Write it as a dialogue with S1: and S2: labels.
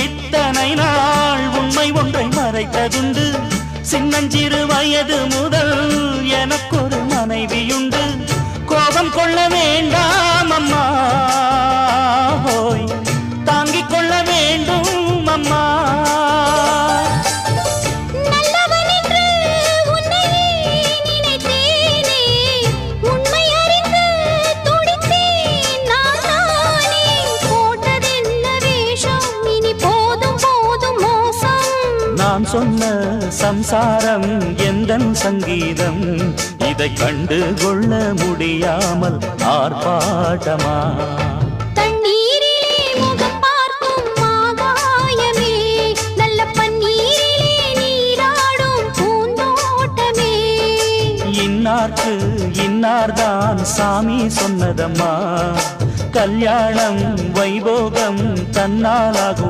S1: இத்தனை நாள் உண்மை ஒன்றை மறைத்ததுண்டு. சின்னஞ்சிறு வயது முதல் எனக்கொரு மனைவியுண்டு. கோபம் கொள்ள வேண்டாம் அம்மா, தாங்கிக் கொள்ள வேண்டும் அம்மா. நான் சொன்ன சம்சாரம் எந்தன் சங்கீதம், இதை கண்டு கொள்ள முடியாமல் ஆர்ப்பாட்டமா?
S2: தண்ணீரிலே முகம் பார்க்கும் ஆகாயமே, நல்ல பன்னீரிலே நீராடும் பூந்தோட்டமே.
S1: இன்னார்க்கு இன்னார்தான் சாமி சொன்னதம்மா, கல்யாணம் வைபோகம் தன்னாலாகும்.